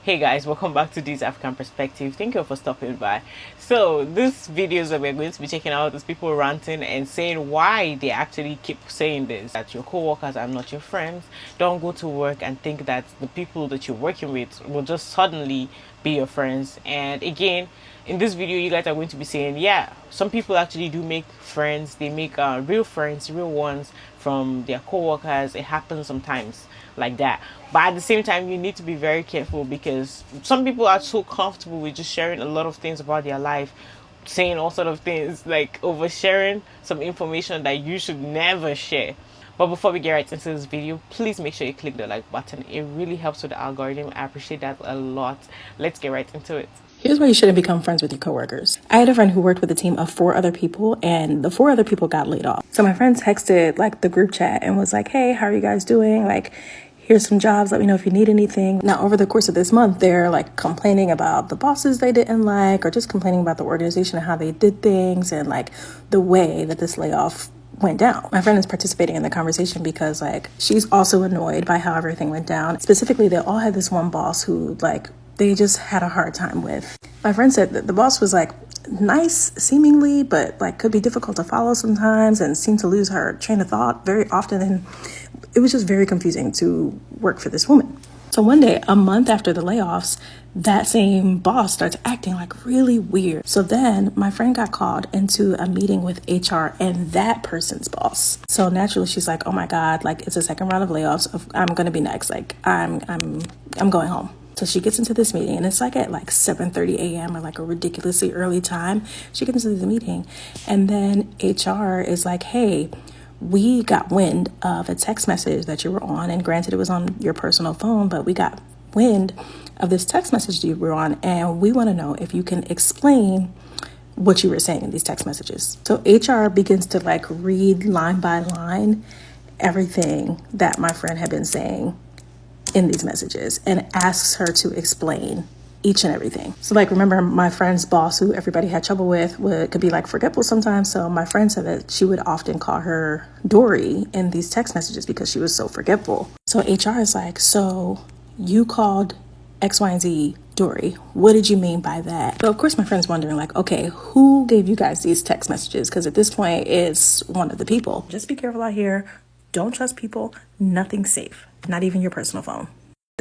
Hey guys, welcome back to this African perspective. Thank you for stopping by. So this videos that we're going to be checking out is people ranting and saying why they actually keep saying this, that your co-workers are not your friends. Don't go to work and think that the people that you're working with will just suddenly be your friends. And again, in this video you guys are going to be saying, yeah, some people actually do make friends. They make real friends, real ones from their co-workers. It happens sometimes like that, but at the same time you need to be very careful, because some people are so comfortable with just sharing a lot of things about their life, saying all sort of things, like oversharing some information that you should never share. But before we get right into this video, please make sure you click the like button. It really helps with the algorithm. I appreciate that a lot. Let's get right into it. Here's why you shouldn't become friends with your coworkers. I had a friend who worked with a team of 4 other people, and the 4 other people got laid off. So my friend texted like the group chat and was like, hey, how are you guys doing? Like, here's some jobs. Let me know if you need anything. Now, over the course of this month, they're like complaining about the bosses they didn't like, or just complaining about the organization and how they did things and like the way that this layoff went down. My friend is participating in the conversation because like she's also annoyed by how everything went down. Specifically, they all had this one boss who like they just had a hard time with. My friend said that the boss was like nice seemingly, but like could be difficult to follow sometimes and seemed to lose her train of thought very often. And it was just very confusing to work for this woman. So one day, a month after the layoffs, that same boss starts acting like really weird. So then my friend got called into a meeting with HR and that person's boss. So naturally she's like, oh my God, like it's a second round of layoffs. I'm going to be next. Like I'm going home. So she gets into this meeting and it's like at like 7:30 a.m. or like a ridiculously early time. She gets into the meeting and then HR is like, hey, we got wind of a text message that you were on, and granted it was on your personal phone, but we got wind of this text message you were on, and we want to know if you can explain what you were saying in these text messages. So HR begins to like read line by line everything that my friend had been saying in these messages and asks her to explain each and everything. So like, remember my friend's boss, who everybody had trouble with, could be like forgetful sometimes. So my friend said that she would often call her Dory in these text messages because she was so forgetful. So HR is like, so you called X, Y, and Z Dory. What did you mean by that? So of course my friend's wondering like, okay, who gave you guys these text messages? Because at this point it's one of the people. Just be careful out here. Don't trust people. Nothing's safe. Not even your personal phone.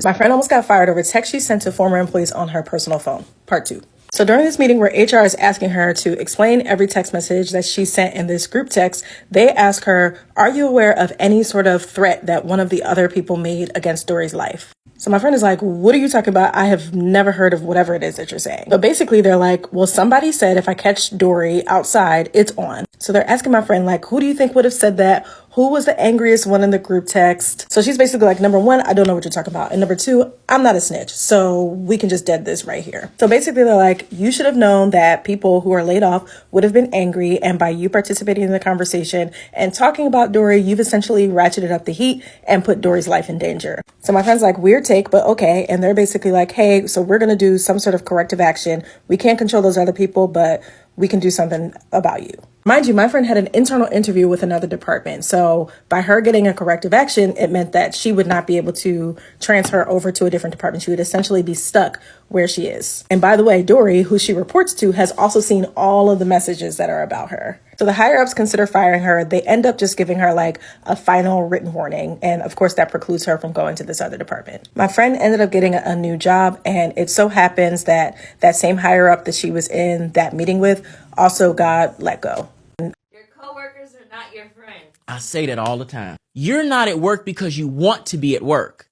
My friend almost got fired over text she sent to former employees on her personal phone. Part 2. So during this meeting where HR is asking her to explain every text message that she sent in this group text, they ask her, are you aware of any sort of threat that one of the other people made against Dory's life? So my friend is like, what are you talking about? I have never heard of whatever it is that you're saying. But basically they're like, well, somebody said if I catch Dory outside, it's on. So they're asking my friend, like, who do you think would have said that? Who was the angriest one in the group text? So she's basically like, number 1, I don't know what you're talking about. And number 2, I'm not a snitch. So we can just dead this right here. So basically they're like, you should have known that people who are laid off would have been angry. And by you participating in the conversation and talking about Dory, you've essentially ratcheted up the heat and put Dory's life in danger. So my friend's like, weird take, but okay. And they're basically like, hey, so we're going to do some sort of corrective action. We can't control those other people, but we can do something about you. Mind you, my friend had an internal interview with another department. So by her getting a corrective action, it meant that she would not be able to transfer over to a different department. She would essentially be stuck where she is. And by the way, Dory, who she reports to, has also seen all of the messages that are about her. So the higher ups consider firing her. They end up just giving her like a final written warning. And of course, that precludes her from going to this other department. My friend ended up getting a new job. And it so happens that that same higher up that she was in that meeting with also got let go. Your coworkers are not your friends. I say that all the time. You're not at work because you want to be at work.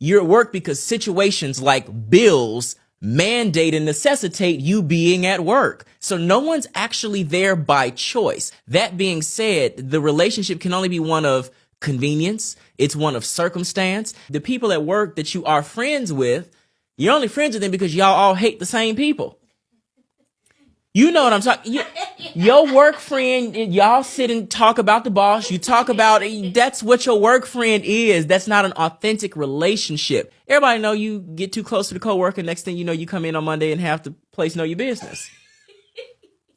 You're at work because situations like bills mandate and necessitate you being at work. So no one's actually there by choice. That being said, the relationship can only be one of convenience. It's one of circumstance. The people at work that you are friends with, you're only friends with them because y'all all hate the same people. You know what I'm talking. Your work friend, y'all sit and talk about the boss. You talk about, that's what your work friend is. That's not an authentic relationship. Everybody know you get too close to the coworker. Next thing you know, you come in on Monday and have the place know your business.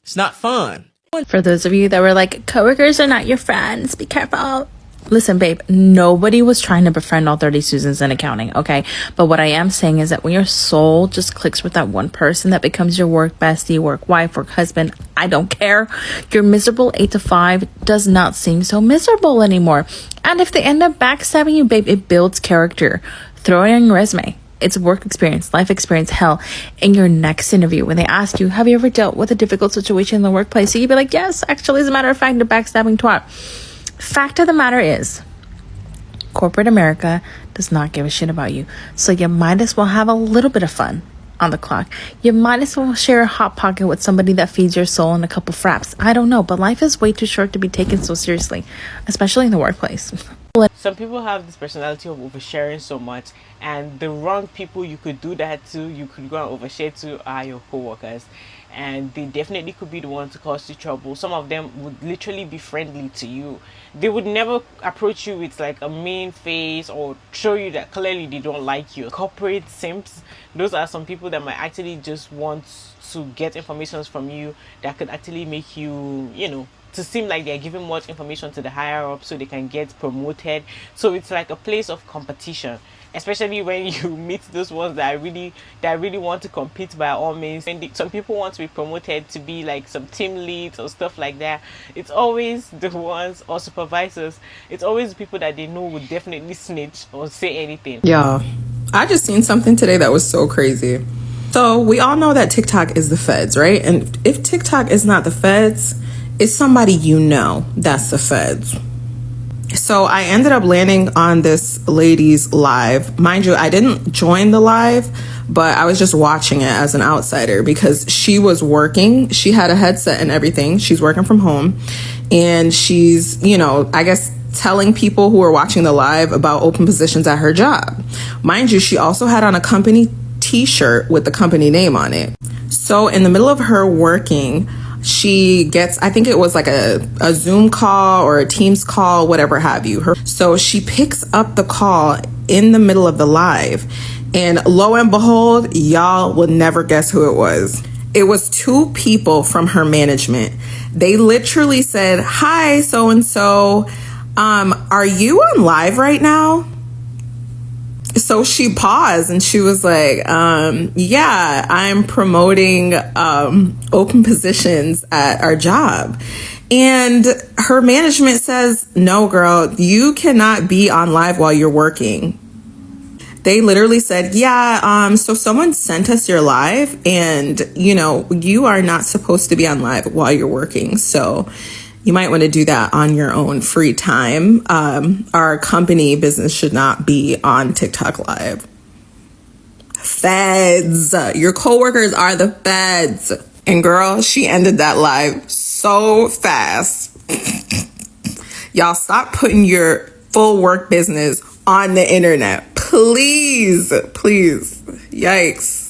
It's not fun. For those of you that were like, coworkers are not your friends, be careful. Listen, babe, nobody was trying to befriend all 30 Susans in accounting, okay? But what I am saying is that when your soul just clicks with that one person that becomes your work bestie, work wife, work husband, I don't care. Your miserable 8 to 5 does not seem so miserable anymore. And if they end up backstabbing you, babe, it builds character. Throw it on your resume. It's work experience, life experience, hell. In your next interview, when they ask you, have you ever dealt with a difficult situation in the workplace? So you'd be like, yes, actually, as a matter of fact, a backstabbing twat. Fact of the matter is, corporate America does not give a shit about you. So you might as well have a little bit of fun on the clock. You might as well share a hot pocket with somebody that feeds your soul and a couple fraps. I don't know, but life is way too short to be taken so seriously, especially in the workplace. Some people have this personality of oversharing so much, and the wrong people you could do that to, you could go and overshare to, are your co-workers, and they definitely could be the ones to cause you trouble. Some of them would literally be friendly to you. They would never approach you with like a mean face or show you that clearly they don't like you. Corporate simps, those are some people that might actually just want to get information from you that could actually make you, you know, to seem like they're giving much information to the higher up so they can get promoted. So it's like a place of competition, especially when you meet those ones that really want to compete by all means. And some people want to be promoted to be like some team leads or stuff like that. It's always the ones, or supervisors, it's always the people that they know would definitely snitch or say anything. Yeah, I just seen something today that was so crazy. So we all know that TikTok is the feds, right? And if TikTok is not the feds, it's somebody you know that's the feds. So I ended up landing on this lady's live. Mind you, I didn't join the live, but I was just watching it as an outsider because she was working. She had a headset and everything. She's working from home. And she's, you know, I guess telling people who are watching the live about open positions at her job. Mind you, she also had on a company t-shirt with the company name on it. So in the middle of her working, she gets, I think it was like a Zoom call or a Teams call, whatever have you. So she picks up the call in the middle of the live, and lo and behold, y'all will never guess who it was. It was two people from her management. They literally said, "Hi, so-and-so, are you on live right now?" So she paused and she was like, yeah, I'm promoting open positions at our job. And her management says, no, girl, you cannot be on live while you're working. They literally said, yeah, so someone sent us your live and, you know, you are not supposed to be on live while you're working. So you might want to do that on your own free time. Our company business should not be on TikTok Live. Feds. Your coworkers are the feds. And girl, she ended that live so fast. Y'all stop putting your full work business on the internet. Please, please. Yikes.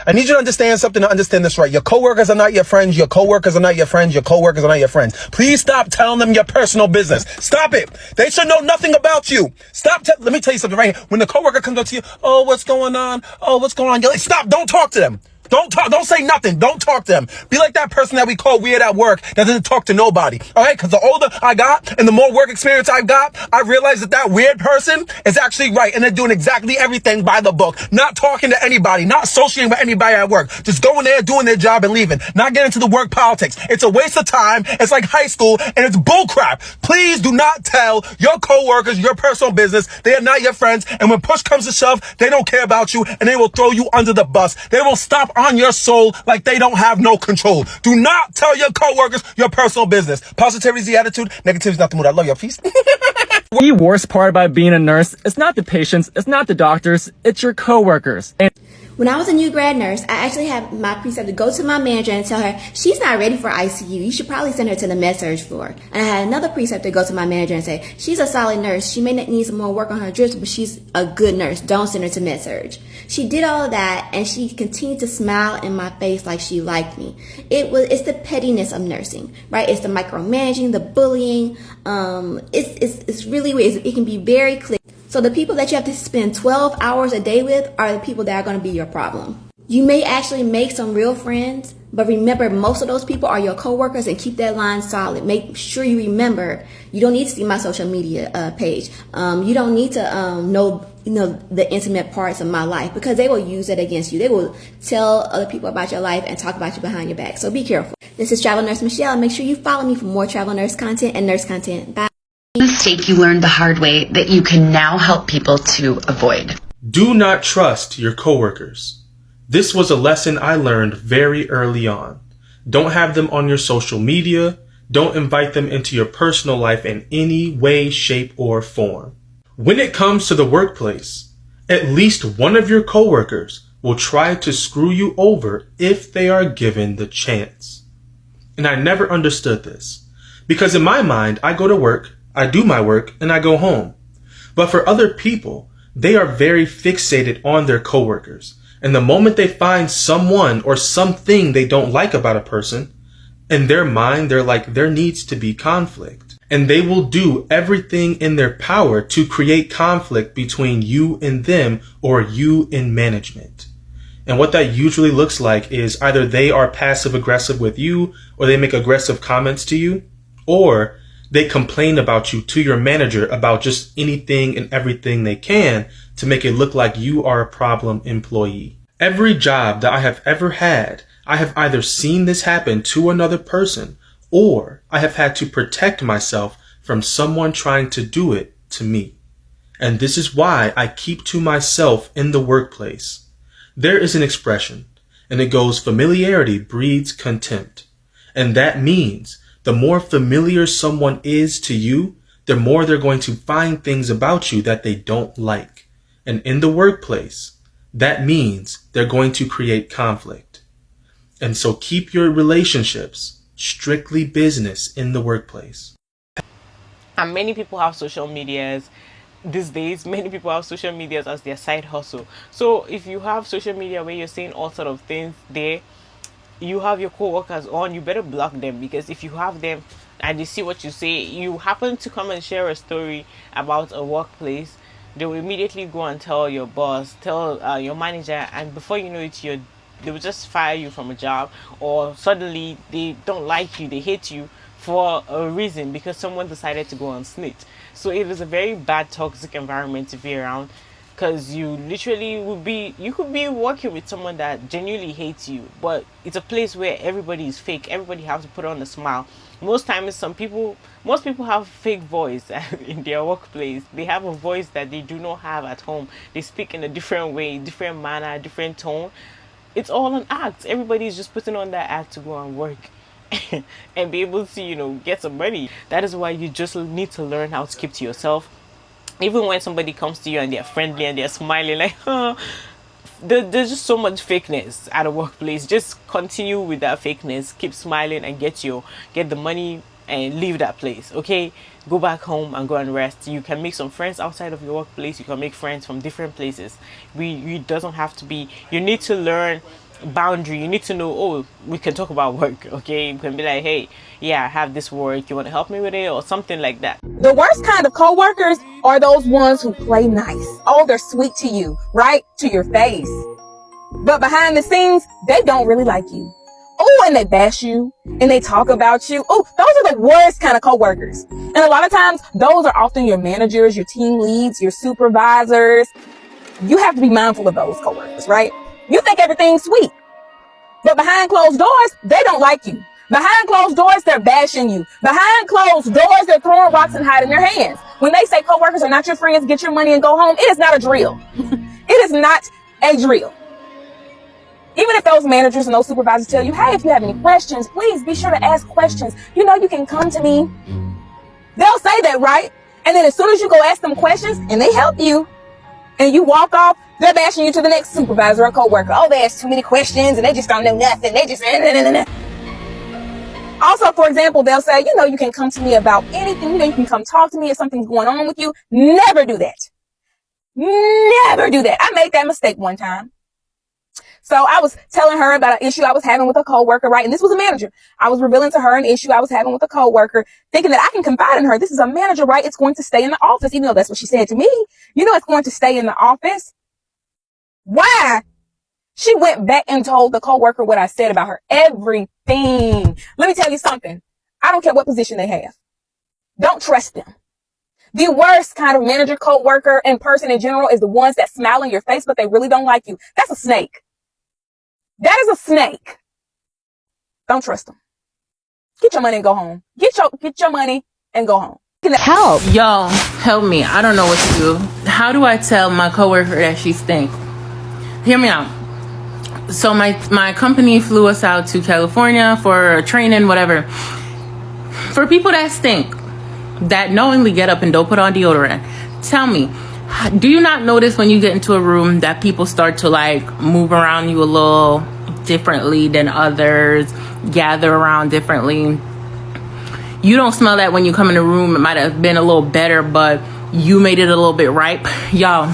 I need you to understand something, to understand this right. Your coworkers are not your friends. Your coworkers are not your friends. Your coworkers are not your friends. Please stop telling them your personal business. Stop it. They should know nothing about you. Stop. Let me tell you something right here. When the coworker comes up to you, oh, what's going on? Oh, what's going on? You're like, stop. Don't talk to them. Don't talk. Don't say nothing. Don't talk to them. Be like that person that we call weird at work that doesn't talk to nobody. All right? Because the older I got and the more work experience I've got, I realized that that weird person is actually right. And they're doing exactly everything by the book. Not talking to anybody. Not associating with anybody at work. Just going there, doing their job and leaving. Not getting into the work politics. It's a waste of time. It's like high school and it's bullcrap. Please do not tell your coworkers your personal business. They are not your friends. And when push comes to shove, they don't care about you and they will throw you under the bus. They will stop on your soul like they don't have no control. Do not tell your coworkers your personal business. Positivity is the attitude. Negativity is not the mood. I love your peace. The worst part about being a nurse, it's not the patients, it's not the doctors, it's your coworkers. And when I was a new grad nurse, I actually had my preceptor go to my manager and tell her, she's not ready for ICU. You should probably send her to the med-surg floor. And I had another preceptor go to my manager and say, she's a solid nurse. She may need some more work on her drips, but she's a good nurse. Don't send her to med-surg. She did all of that, and she continued to smile in my face like she liked me. It's the pettiness of nursing, right? It's the micromanaging, the bullying. It's really weird. It can be very clear. So the people that you have to spend 12 hours a day with are the people that are going to be your problem. You may actually make some real friends, But remember, most of those people are your coworkers, and keep that line solid. Make sure you remember, you don't need to see my social media page. You don't need to know the intimate parts of my life, because they will use it against you. They will tell other people about your life and talk about you behind your back. So be careful. This is Travel Nurse Michelle. Make sure you follow me for more travel nurse content and nurse content. Bye. Mistake you learned the hard way that you can now help people to avoid. Do not trust your coworkers. This was a lesson I learned very early on. Don't have them on your social media. Don't invite them into your personal life in any way, shape, or form. When it comes to the workplace, at least one of your coworkers will try to screw you over if they are given the chance. And I never understood this, because in my mind, I go to work, I do my work, and I go home. But for other people, they are very fixated on their coworkers. And the moment they find someone or something they don't like about a person, in their mind, they're like, there needs to be conflict. And they will do everything in their power to create conflict between you and them, or you and management. And what that usually looks like is either they are passive aggressive with you, or they make aggressive comments to you, or they complain about you to your manager about just anything and everything they can to make it look like you are a problem employee. Every job that I have ever had, I have either seen this happen to another person, or I have had to protect myself from someone trying to do it to me. And this is why I keep to myself in the workplace. There is an expression, and it goes, familiarity breeds contempt. And that means the more familiar someone is to you, the more they're going to find things about you that they don't like. And in the workplace, that means they're going to create conflict. And so keep your relationships strictly business in the workplace. And many people have social medias these days. Many people have social medias as their side hustle. So if you have social media where you're saying all sort of things there, you have your co-workers on, you better block them, because if you have them and they see what you say, you happen to come and share a story about a workplace, they will immediately go and tell your boss, tell your manager, and before you know it, they will just fire you from a job, or suddenly they don't like you, they hate you for a reason because someone decided to go on snitch. So it is a very bad, toxic environment to be around, because you literally you could be working with someone that genuinely hates you, but it's a place where everybody is fake. Everybody has to put on a smile. Most times, most people have fake voice in their workplace. They have a voice that they do not have at home. They speak in a different way, different manner, different tone. It's all an act. Everybody is just putting on that act to go and work and be able to, get some money. That is why you just need to learn how to keep to yourself. Even when somebody comes to you and they're friendly and they're smiling, like, there's just so much fakeness at a workplace. Just continue with that fakeness, keep smiling, and get the money and leave that place. Okay, go back home and go and rest. You can make some friends outside of your workplace. You can make friends from different places. It doesn't have to be. You need to learn boundary. You need to know, oh, we can talk about work. Okay, you can be like, hey, yeah, I have this work, you want to help me with it, or something like that. The worst kind of coworkers are those ones who play nice. Oh, they're sweet to you, right to your face, but behind the scenes, they don't really like you. Oh, and they bash you and they talk about you. Oh, those are the worst kind of coworkers. And a lot of times, those are often your managers, your team leads, your supervisors. You have to be mindful of those coworkers, right? You think everything's sweet, but behind closed doors, they don't like you. Behind closed doors, they're bashing you. Behind closed doors, they're throwing rocks and hiding their hands. When they say coworkers are not your friends, get your money and go home, it is not a drill. It is not a drill. Even if those managers and those supervisors tell you, hey, if you have any questions, please be sure to ask questions. You can come to me. They'll say that, right? And then as soon as you go ask them questions and they help you and you walk off, they're bashing you to the next supervisor or coworker. Oh, they ask too many questions and they just don't know nothing. They just... Also, for example, they'll say, you can come to me about anything. You can come talk to me if something's going on with you. Never do that. Never do that. I made that mistake one time. So I was telling her about an issue I was having with a coworker, right? And this was a manager. I was revealing to her an issue I was having with a coworker, thinking that I can confide in her. This is a manager, right? It's going to stay in the office, even though that's what she said to me. It's going to stay in the office. Why She went back and told the coworker what I said about her. Everything. Let me tell you something. I don't care what position they have. Don't trust them. The worst kind of manager, coworker, and person in general is the ones that smile in your face, but they really don't like you. That's a snake. That is a snake. Don't trust them. Get your money and go home. Get your money and go home. Help. Y'all, help me. I don't know what to do. How do I tell my coworker that she stinks? Hear me out. So my company flew us out to California for training, whatever. For people that stink, that knowingly get up and don't put on deodorant, tell me, do you not notice when you get into a room that people start to like move around you a little differently than others, gather around differently? You don't smell that when you come in the room. It might have been a little better, but you made it a little bit ripe. Y'all,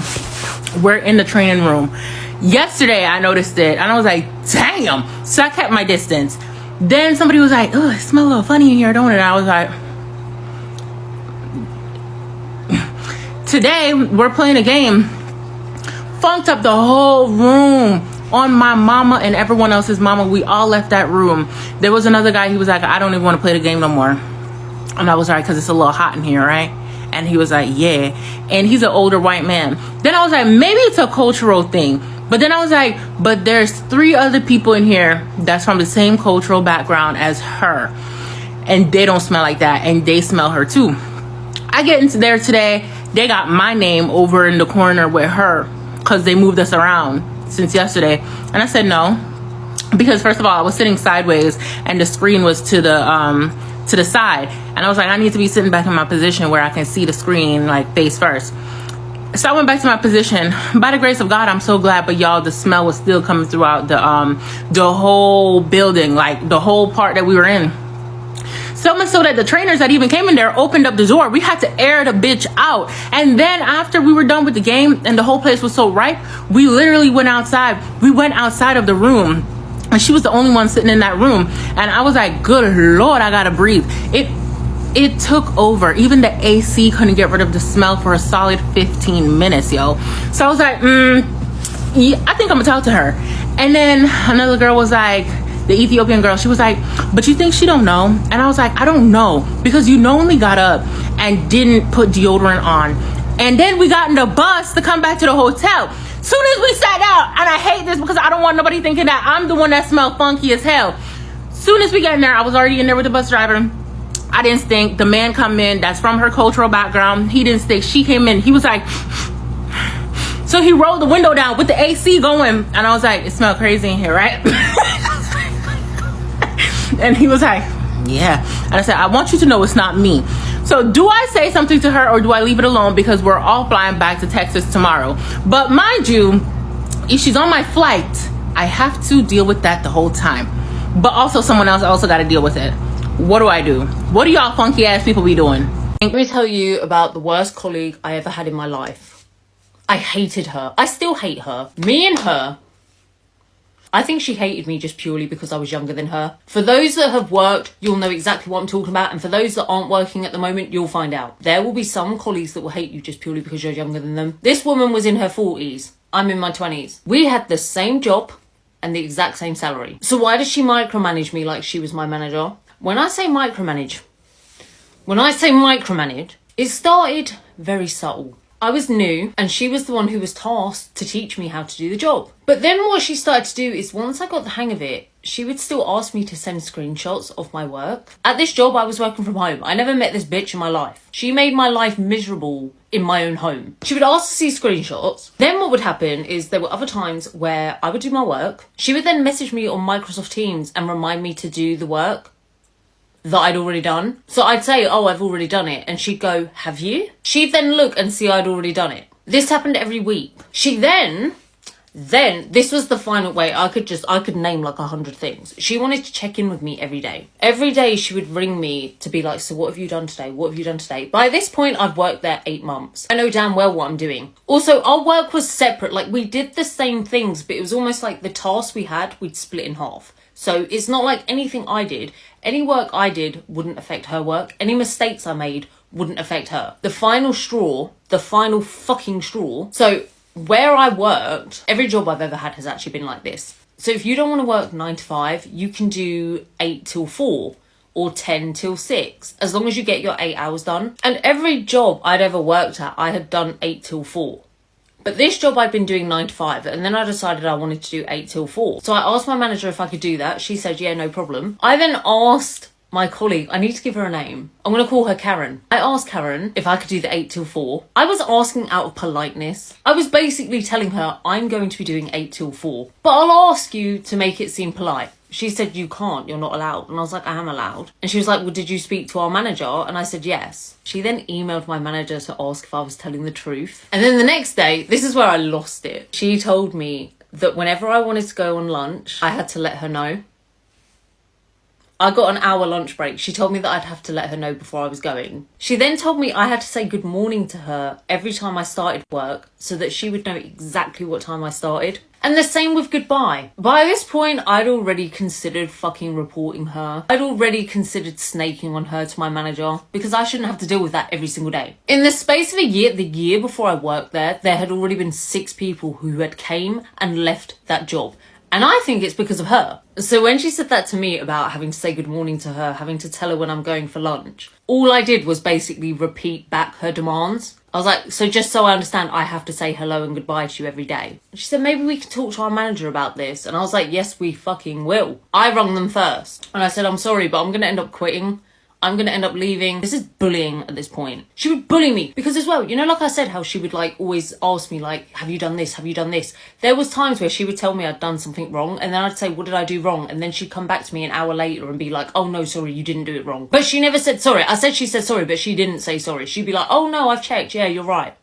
we're in the training room. Yesterday, I noticed it, and I was like, damn. So I kept my distance. Then somebody was like, oh, it smells a little funny in here, don't it? And I was like, today, we're playing a game. Funked up the whole room on my mama and everyone else's mama. We all left that room. There was another guy, he was like, I don't even want to play the game no more. And I was like, because it's a little hot in here, right? And he was like, yeah. And he's an older white man. Then I was like, maybe it's a cultural thing. But then I was like, but there's 3 other people in here that's from the same cultural background as her. And they don't smell like that. And they smell her too. I get into there today. They got my name over in the corner with her because they moved us around since yesterday. And I said no. Because first of all, I was sitting sideways and the screen was to the side. And I was like, I need to be sitting back in my position where I can see the screen like face first. So I went back to my position. By the grace of God, I'm so glad. But y'all, the smell was still coming throughout the whole building, like the whole part that we were in. So much so that the trainers that even came in there opened up the door. We had to air the bitch out. And then after we were done with the game and the whole place was so ripe, we literally went outside. We went outside of the room. And she was the only one sitting in that room. And I was like, good Lord, I gotta breathe. It took over. Even the AC couldn't get rid of the smell for a solid 15 minutes, yo. So I was like, yeah, I think I'm gonna talk to her. And then another girl was like, the Ethiopian girl, she was like, but you think she don't know? And I was like, I don't know. Because you knowingly got up and didn't put deodorant on. And then we got in the bus to come back to the hotel. Soon as we sat down, and I hate this because I don't want nobody thinking that I'm the one that smelled funky as hell. Soon as we got in there, I was already in there with the bus driver. I didn't stink. The man come in, that's from her cultural background. He didn't stink. She came in. He was like, so he rolled the window down with the AC going. And I was like, it smells crazy in here, right? And he was like, yeah. And I said, I want you to know it's not me. So do I say something to her or do I leave it alone because we're all flying back to Texas tomorrow? But mind you, if she's on my flight, I have to deal with that the whole time. But also someone else also got to deal with it. What do I do? What do y'all funky ass people be doing? Let me tell you about the worst colleague I ever had in my life. I hated her. I still hate her. Me and her. I think she hated me just purely because I was younger than her. For those that have worked, you'll know exactly what I'm talking about. And for those that aren't working at the moment, you'll find out. There will be some colleagues that will hate you just purely because you're younger than them. This woman was in her 40s. I'm in my 20s. We had the same job and the exact same salary. So why does she micromanage me like she was my manager? When I say micromanage, it started very subtle. I was new and she was the one who was tasked to teach me how to do the job. But then what she started to do is once I got the hang of it, she would still ask me to send screenshots of my work. At this job, I was working from home. I never met this bitch in my life. She made my life miserable in my own home. She would ask to see screenshots. Then what would happen is there were other times where I would do my work. She would then message me on Microsoft Teams and remind me to do the work that I'd already done. So I'd say, oh, I've already done it. And she'd go, have you? She'd then look and see I'd already done it. This happened every week. She then, this was the final way. I could name like 100 things. She wanted to check in with me every day. Every day she would ring me to be like, so what have you done today? What have you done today? By this point, I've worked there 8 months. I know damn well what I'm doing. Also, our work was separate. Like we did the same things, but it was almost like the tasks we had, we'd split in half. So it's not like anything I did. Any work I did wouldn't affect her work. Any mistakes I made wouldn't affect her. The final straw, the final fucking straw. So Where I worked, every job I've ever had has actually been like this. So if you don't want to work 9 to 5, you can do 8 till 4 or 10 till 6, as long as you get your 8 hours done. And every job I'd ever worked at, I had done 8 till 4. But this job I'd been doing 9 to 5, and then I decided I wanted to do 8 till 4. So I asked my manager if I could do that. She said, yeah, no problem. I then asked my colleague, I need to give her a name. I'm going to call her Karen. I asked Karen if I could do the 8 till 4. I was asking out of politeness. I was basically telling her I'm going to be doing 8 till 4, but I'll ask you to make it seem polite. She said, you can't, you're not allowed. And I was like, I am allowed. And she was like, well, did you speak to our manager? And I said, yes. She then emailed my manager to ask if I was telling the truth. And then the next day, this is where I lost it. She told me that whenever I wanted to go on lunch, I had to let her know. I got an hour lunch break. She told me that I'd have to let her know before I was going. She then told me I had to say good morning to her every time I started work so that she would know exactly what time I started. And the same with goodbye. By this point, I'd already considered fucking reporting her. I'd already considered snaking on her to my manager because I shouldn't have to deal with that every single day. In the space of a year, the year before I worked there had already been 6 people who had came and left that job. And I think it's because of her. So when she said that to me about having to say good morning to her, having to tell her when I'm going for lunch, all I did was basically repeat back her demands. I was like, so just so I understand, I have to say hello and goodbye to you every day. She said, maybe we can talk to our manager about this. And I was like, yes, we fucking will. I rung them first. And I said, I'm sorry, but I'm going to end up quitting. I'm going to end up leaving. This is bullying at this point. She would bully me because as well, you know, like I said, how she would like always ask me like, have you done this? Have you done this? There was times where she would tell me I'd done something wrong. And then I'd say, what did I do wrong? And then she'd come back to me an hour later and be like, oh no, sorry, you didn't do it wrong. But she never said sorry. I said she said sorry, but she didn't say sorry. She'd be like, oh no, I've checked. Yeah, you're right.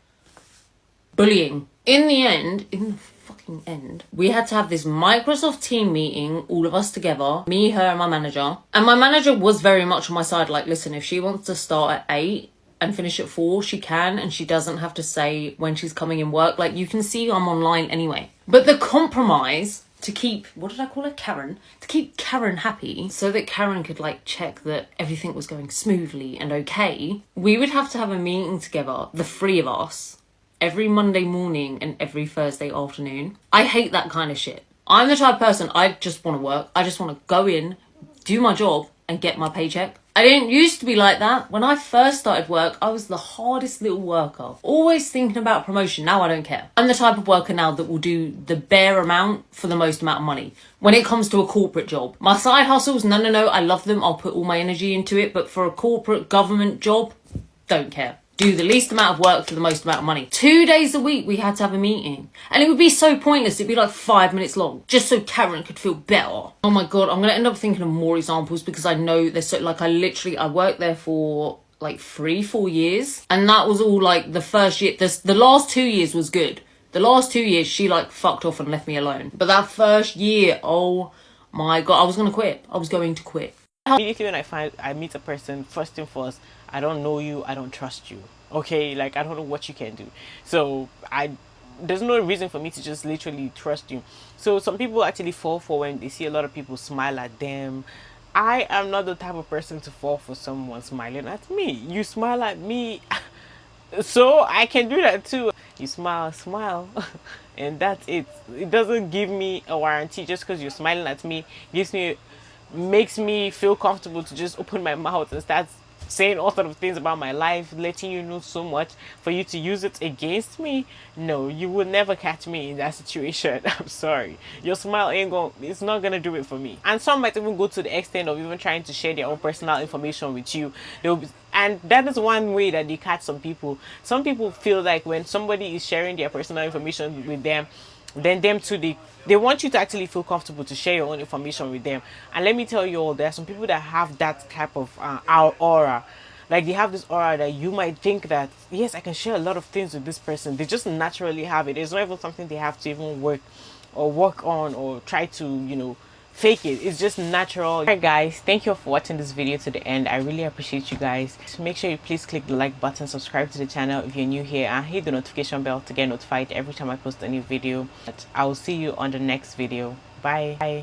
Bullying. In the end, we had to have this Microsoft team meeting, all of us together, me, her and my manager. And my manager was very much on my side, like, listen, if she wants to start at 8 and finish at 4, she can, and she doesn't have to say when she's coming in work. Like, you can see I'm online anyway. But the compromise to keep, what did I call her? Karen. To keep Karen happy so that Karen could like check that everything was going smoothly and okay, we would have to have a meeting together, the 3 of us, every Monday morning and every Thursday afternoon. I hate that kind of shit. I'm the type of person, I just want to work. I just want to go in, do my job and get my paycheck. I didn't used to be like that. When I first started work, I was the hardest little worker. Always thinking about promotion. Now I don't care. I'm the type of worker now that will do the bare amount for the most amount of money. When it comes to a corporate job, my side hustles, no, I love them. I'll put all my energy into it. But for a corporate government job, don't care. Do the least amount of work for the most amount of money. 2 days a week we had to have a meeting. And it would be so pointless. It'd be like 5 minutes long. Just so Karen could feel better. Oh my God, I'm going to end up thinking of more examples because I know there's so, like, I worked there for like 3-4 years. And that was all like the first year. The last 2 years was good. The last 2 years she like fucked off and left me alone. But that first year, oh my God, I was going to quit. I was going to quit. Immediately when I meet a person, first thing first, I don't know you, I don't trust you. Okay, like I don't know what you can do. So there's no reason for me to just literally trust you. So some people actually fall for when they see a lot of people smile at them. I am not the type of person to fall for someone smiling at me. You smile at me, so I can do that too. You smile, and that's it. It doesn't give me a warranty just because you're smiling at me. Makes me feel comfortable to just open my mouth and start saying all sort of things about my life, letting you know so much for you to use it against me. No, you will never catch me in that situation. I'm sorry. Your smile it's not gonna do it for me. And some might even go to the extent of even trying to share their own personal information with you. And that is one way that they catch some people. Some people feel like when somebody is sharing their personal information with them, then them too, they want you to actually feel comfortable to share your own information with them. And let me tell you all, there are some people that have that type of aura. Like they have this aura that you might think that, yes, I can share a lot of things with this person. They just naturally have it. It's not even something they have to even work on or try to, fake it. It's just natural. Alright guys, thank you for watching this video to the end. I really appreciate you guys. So make sure you please click the like button, subscribe to the channel if you're new here, and hit the notification bell to get notified every time I post a new video. I will see you on the next video. Bye.